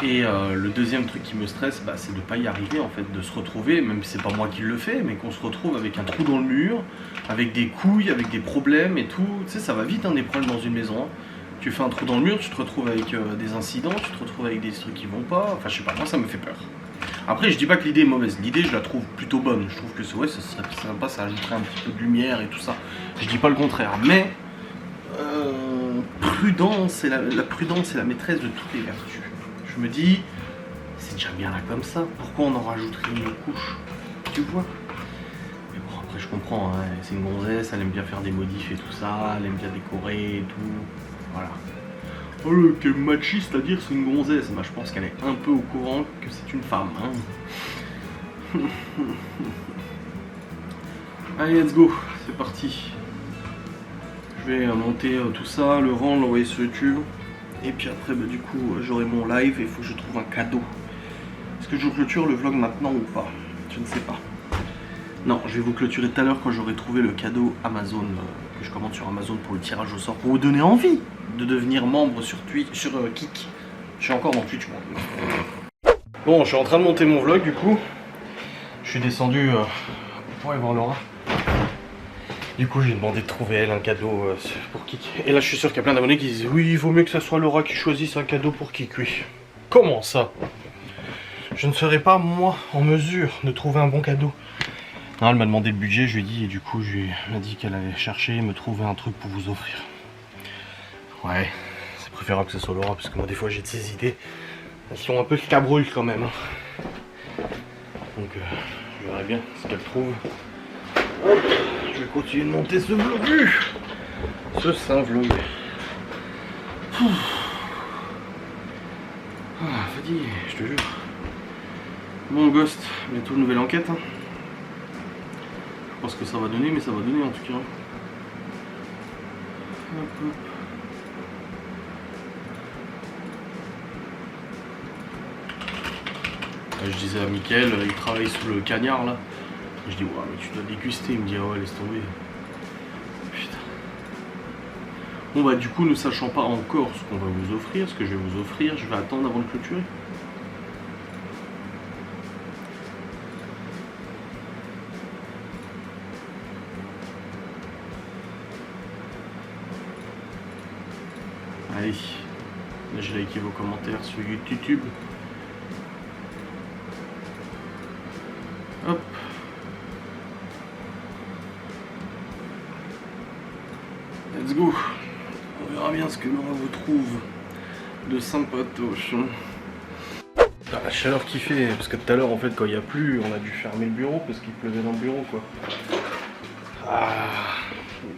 Et le deuxième truc qui me stresse, bah, c'est de pas y arriver, en fait, de se retrouver, même si c'est pas moi qui le fais, mais qu'on se retrouve avec un trou dans le mur, avec des couilles, avec des problèmes et tout. Tu sais, ça va vite, hein, des problèmes dans une maison. Hein. Tu fais un trou dans le mur, tu te retrouves avec des incidents, tu te retrouves avec des trucs qui vont pas. Enfin, je sais pas, moi ça me fait peur. Après, je dis pas que l'idée est mauvaise. L'idée, je la trouve plutôt bonne. Je trouve que ouais, ça serait sympa, ça ajouterait un petit peu de lumière et tout ça. Je dis pas le contraire. Mais prudence, la prudence est la maîtresse de toutes les vertus. Je me dis, c'est déjà bien là comme ça. Pourquoi on en rajouterait une couche? Tu vois? Mais bon, après, je comprends. Hein, c'est une gonzesse, elle aime bien faire des modifs et tout ça. Elle aime bien décorer et tout. Voilà. Oh le quel machiste à dire c'est une gonzesse. Bah, je pense qu'elle est un peu au courant que c'est une femme. Hein. Allez, let's go, c'est parti. Je vais monter tout ça, le rang, l'envoyer sur YouTube. Et puis après, bah, du coup, j'aurai mon live et il faut que je trouve un cadeau. Est-ce que je clôture le vlog maintenant ou pas? Je ne sais pas. Non, je vais vous clôturer tout à l'heure quand j'aurai trouvé le cadeau Amazon que je commande sur Amazon pour le tirage au sort, pour vous donner envie de devenir membre sur Twitch, sur Kik. Je suis encore dans Twitch moi. Bon, je suis en train de monter mon vlog du coup. Je suis descendu pour aller voir Laura. Du coup, j'ai demandé de trouver elle un cadeau pour Kik. Et là, je suis sûr qu'il y a plein d'abonnés qui disent oui, il vaut mieux que ça soit Laura qui choisisse un cadeau pour Kik. Oui. Comment ça? Je ne serais pas moi en mesure de trouver un bon cadeau. Non, elle m'a demandé le budget, je lui ai dit, et du coup, elle m'a dit qu'elle allait chercher et me trouver un truc pour vous offrir. Ouais, c'est préférable que ce soit Laura, parce que moi, des fois, j'ai de ces idées. Elles sont un peu scabrouilles quand même. Hein. Donc, je verrai bien ce qu'elle trouve. Hop, je vais continuer de monter ce vlog. Ce saint vlog. Ah, fatigué, je te jure. Bon, Ghost, bientôt nouvelle enquête. Hein. Je sais pas ce que ça va donner, mais ça va donner en tout cas. Hop, hop. Je disais à Mickaël, il travaille sous le cagnard là. Je dis, ouais, mais tu dois déguster. Il me dit, ah ouais, laisse tomber. Putain. Bon bah du coup, ne sachant pas encore ce qu'on va vous offrir, ce que je vais vous offrir, je vais attendre avant de clôturer. Allez, j'ai liké vos commentaires sur YouTube. Hop. Let's go. On verra bien ce que l'on vous trouve de sympatoche. Ah, la chaleur qu'il fait, parce que tout à l'heure en fait quand il n'y a plus, on a dû fermer le bureau parce qu'il pleuvait dans le bureau quoi. Ah,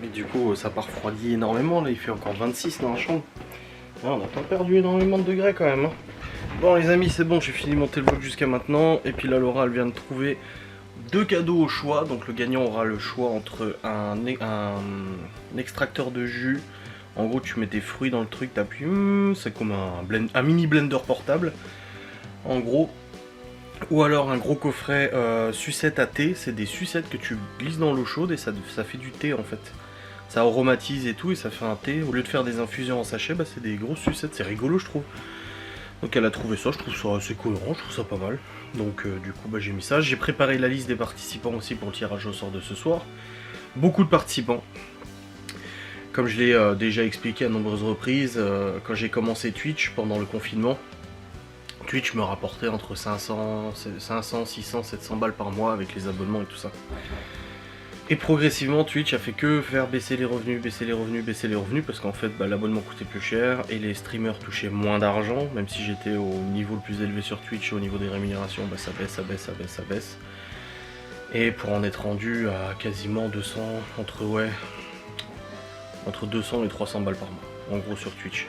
mais du coup ça part refroidi énormément, là il fait encore 26 dans la chambre. Ouais, on n'a pas perdu énormément de degrés quand même. Hein. Bon les amis, c'est bon, j'ai fini mon vlog jusqu'à maintenant. Et puis là Laura elle vient de trouver 2 cadeaux au choix. Donc le gagnant aura le choix entre un extracteur de jus. En gros tu mets tes fruits dans le truc, t'appuies, c'est comme un mini blender portable. En gros. Ou alors un gros coffret sucette à thé. C'est des sucettes que tu glisses dans l'eau chaude et ça fait du thé en fait. Ça aromatise et tout et ça fait un thé. Au lieu de faire des infusions en sachet, bah, c'est des grosses sucettes. C'est rigolo je trouve. Donc elle a trouvé ça, je trouve ça assez cohérent, je trouve ça pas mal. Donc du coup bah, j'ai mis ça. J'ai préparé la liste des participants aussi pour le tirage au sort de ce soir. Beaucoup de participants. Comme je l'ai déjà expliqué à nombreuses reprises, quand j'ai commencé Twitch pendant le confinement, Twitch me rapportait entre 500, 600, 700 balles par mois avec les abonnements et tout ça. Et progressivement Twitch a fait que faire baisser les revenus, parce qu'en fait bah, l'abonnement coûtait plus cher et les streamers touchaient moins d'argent, même si j'étais au niveau le plus élevé sur Twitch, au niveau des rémunérations, bah, ça baisse. Et pour en être rendu à quasiment 200, entre 200 et 300 balles par mois, en gros sur Twitch.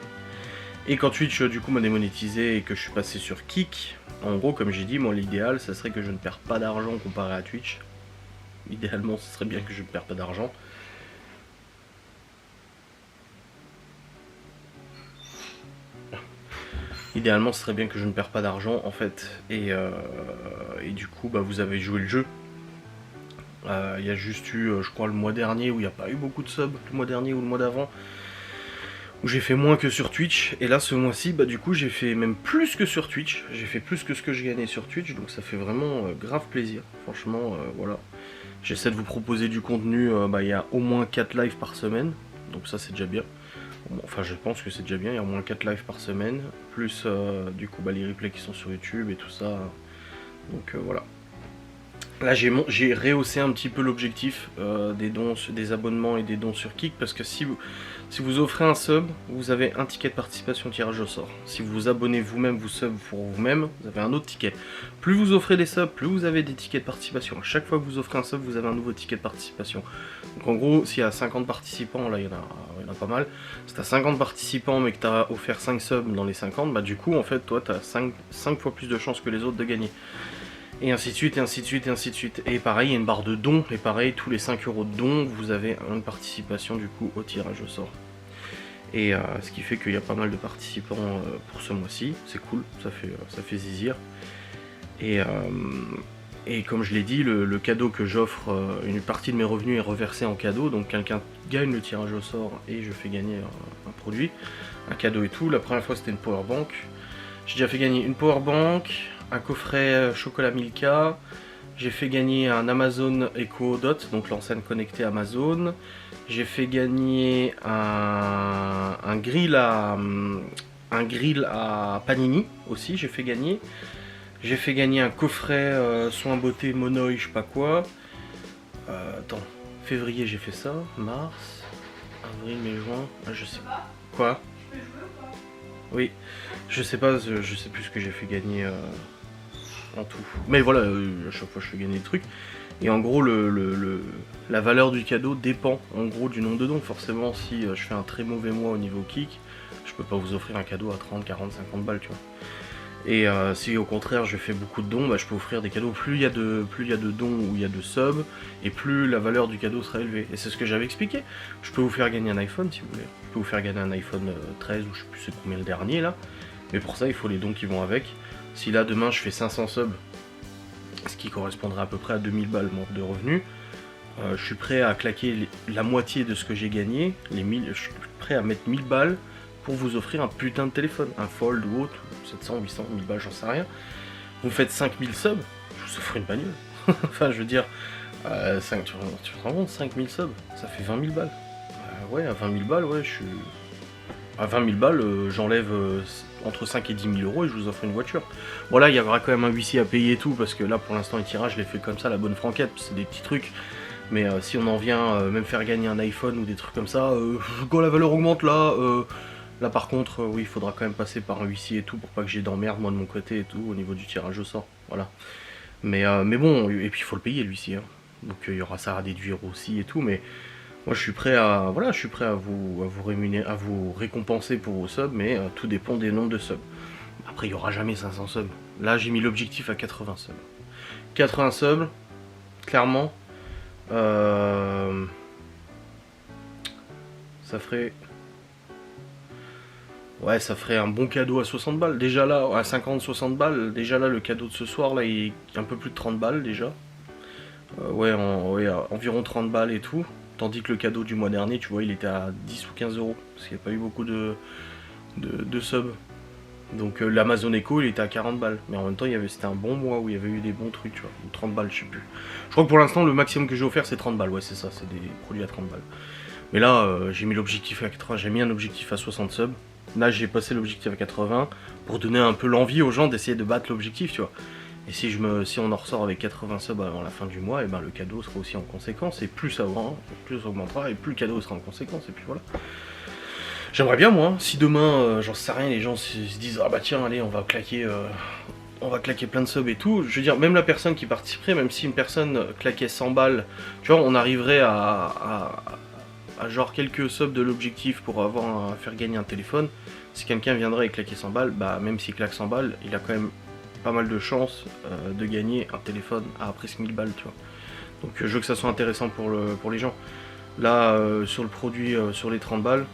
Et quand Twitch du coup m'a démonétisé et que je suis passé sur Kick, en gros comme j'ai dit, moi l'idéal ça serait que je ne perds pas d'argent comparé à Twitch. Idéalement, ce serait bien que je ne perds pas d'argent. Idéalement, ce serait bien que je ne perds pas d'argent, en fait. Et du coup, bah, vous avez joué le jeu. Il y a juste eu, je crois, le mois dernier, où il n'y a pas eu beaucoup de subs. Le mois dernier ou le mois d'avant. Où j'ai fait moins que sur Twitch. Et là, ce mois-ci, bah, du coup, j'ai fait même plus que sur Twitch. J'ai fait plus que ce que je gagnais sur Twitch. Donc ça fait vraiment grave plaisir. Franchement, voilà. J'essaie de vous proposer du contenu, il y a au moins 4 lives par semaine, donc ça c'est déjà bien. Bon, enfin je pense que c'est déjà bien, il y a au moins 4 lives par semaine, plus du coup les replays qui sont sur YouTube et tout ça. Donc voilà. Là j'ai rehaussé un petit peu l'objectif des dons, des abonnements et des dons sur Kick, parce que si vous offrez un sub, vous avez un ticket de participation au tirage au sort. Si vous vous abonnez vous-même, vous sub pour vous-même, vous avez un autre ticket. Plus vous offrez des subs, plus vous avez des tickets de participation. À chaque fois que vous offrez un sub, vous avez un nouveau ticket de participation. Donc en gros, s'il y a 50 participants, là il y en a pas mal. Si tu as 50 participants mais que tu as offert 5 subs dans les 50, bah du coup en fait toi tu as 5 fois plus de chances que les autres de gagner. Et ainsi de suite, et ainsi de suite, et ainsi de suite. Et pareil, il y a une barre de dons, et pareil, tous les 5 € de dons, vous avez une participation du coup au tirage au sort. Et ce qui fait qu'il y a pas mal de participants pour ce mois-ci, c'est cool, ça fait zizir. Et comme je l'ai dit, le cadeau que j'offre, une partie de mes revenus est reversée en cadeau, donc quelqu'un gagne le tirage au sort et je fais gagner un produit, un cadeau et tout. La première fois c'était une powerbank, j'ai déjà fait gagner une powerbank, un coffret chocolat Milka, j'ai fait gagner un Amazon Echo Dot, donc l'enceinte connectée Amazon, j'ai fait gagner un grill à panini aussi, j'ai fait gagner un coffret soin beauté Monoï, je sais pas quoi. Attends, février j'ai fait ça, mars, avril, mai, juin, je sais pas. Quoi? Oui, je sais pas, je sais plus ce que j'ai fait gagner en tout. Mais voilà, à chaque fois je fais gagner des trucs. Et en gros, la valeur du cadeau dépend en gros du nombre de dons. Forcément, si je fais un très mauvais mois au niveau kick, je peux pas vous offrir un cadeau à 30, 40, 50 balles, tu vois. Et si au contraire je fais beaucoup de dons, bah, je peux offrir des cadeaux. Plus il y a de dons ou il y a de subs, et plus la valeur du cadeau sera élevée. Et c'est ce que j'avais expliqué. Je peux vous faire gagner un iPhone si vous voulez. Je peux vous faire gagner un iPhone 13 ou je sais plus c'est combien le dernier là. Mais pour ça il faut les dons qui vont avec. Si là demain je fais 500 subs, ce qui correspondrait à peu près à 2000 balles de revenus, Je suis prêt à claquer la moitié de ce que j'ai gagné, je suis prêt à mettre 1000 balles pour vous offrir un putain de téléphone, un Fold ou autre, 700, 800, 1000 balles, j'en sais rien. Vous faites 5000 subs, je vous offre une bagnole. Enfin, je veux dire, tu te rends compte, 5000 subs, ça fait 20 000 balles. Ouais, à 20 000 balles, ouais, je suis... À 20 000 balles, j'enlève entre 5 et 10 000 euros et je vous offre une voiture. Bon là, il y aura quand même un huissier à payer et tout, parce que là, pour l'instant, les tirages, je les fais comme ça, la bonne franquette, c'est des petits trucs. Mais si on en vient même faire gagner un iPhone ou des trucs comme ça, quand la valeur augmente là, là par contre, oui, il faudra quand même passer par un huissier et tout, pour pas que j'ai d'emmerde moi de mon côté et tout, au niveau du tirage au sort, voilà. Mais bon, et puis il faut le payer l'huissier, hein. Donc il y aura ça à déduire aussi et tout, mais moi je suis prêt à, voilà, je suis prêt à vous rémunérer, à vous récompenser pour vos subs, mais tout dépend des nombres de subs. Après il y aura jamais 500 subs. Là j'ai mis l'objectif à 80 subs. 80 subs, clairement. Ça ferait... Ouais, ça ferait un bon cadeau à 60 balles. Déjà là, à 50-60 balles, déjà là, le cadeau de ce soir, là, il est un peu plus de 30 balles déjà. Ouais, environ 30 balles et tout. Tandis que le cadeau du mois dernier, tu vois, il était à 10 ou 15 euros. Parce qu'il n'y a pas eu beaucoup de subs. Donc l'Amazon Echo, il était à 40 balles. Mais en même temps, c'était un bon mois où il y avait eu des bons trucs, tu vois. Ou 30 balles, je sais plus. Je crois que pour l'instant, le maximum que j'ai offert, c'est 30 balles. Ouais, c'est ça, c'est des produits à 30 balles. Mais là, j'ai mis l'objectif à 80, j'ai mis un objectif à 60 subs. Là, j'ai passé l'objectif à 80 pour donner un peu l'envie aux gens d'essayer de battre l'objectif, tu vois. Et si on en ressort avec 80 subs avant la fin du mois, et ben le cadeau sera aussi en conséquence. Et plus ça augmentera, et plus le cadeau sera en conséquence. Et puis voilà. J'aimerais bien, moi, si demain, j'en sais rien, les gens se disent ah bah tiens, allez, on va claquer plein de subs et tout. Je veux dire, même la personne qui participerait, même si une personne claquait 100 balles, tu vois, on arriverait à genre quelques subs de l'objectif pour faire gagner un téléphone. Si quelqu'un viendrait et claquer 100 balles, bah même s'il claque 100 balles, il a quand même pas mal de chances de gagner un téléphone à presque 1000 balles, tu vois. Donc je veux que ça soit intéressant pour les gens. Là, sur le produit, sur les 30 balles,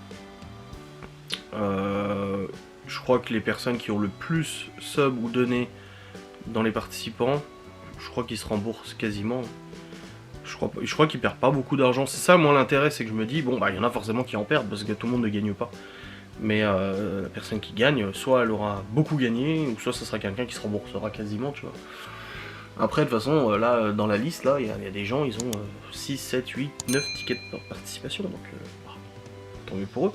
je crois que les personnes qui ont le plus sub ou donné dans les participants, je crois qu'ils se remboursent quasiment. Je crois qu'ils perdent pas beaucoup d'argent. C'est ça, moi, l'intérêt, c'est que je me dis, bon, bah, il y en a forcément qui en perdent, parce que tout le monde ne gagne pas. Mais la personne qui gagne, soit elle aura beaucoup gagné, ou soit ce sera quelqu'un qui se remboursera quasiment, tu vois. Après, de toute façon, là, dans la liste, là, il y a des gens, ils ont 6, 7, 8, 9 tickets de participation, donc tant mieux pour eux.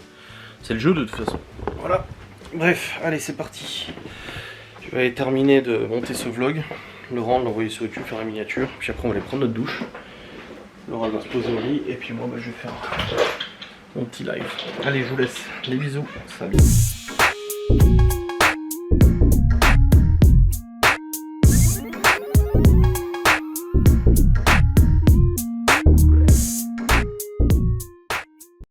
C'est le jeu, de toute façon. Voilà. Bref, allez, c'est parti. Je vais terminer de monter ce vlog, le rendre, l'envoyer sur YouTube, faire la miniature, puis après on va aller prendre notre douche. Laura va se poser au lit, et puis moi, bah, je vais faire mon petit live. Allez, je vous laisse. Des bisous. Salut.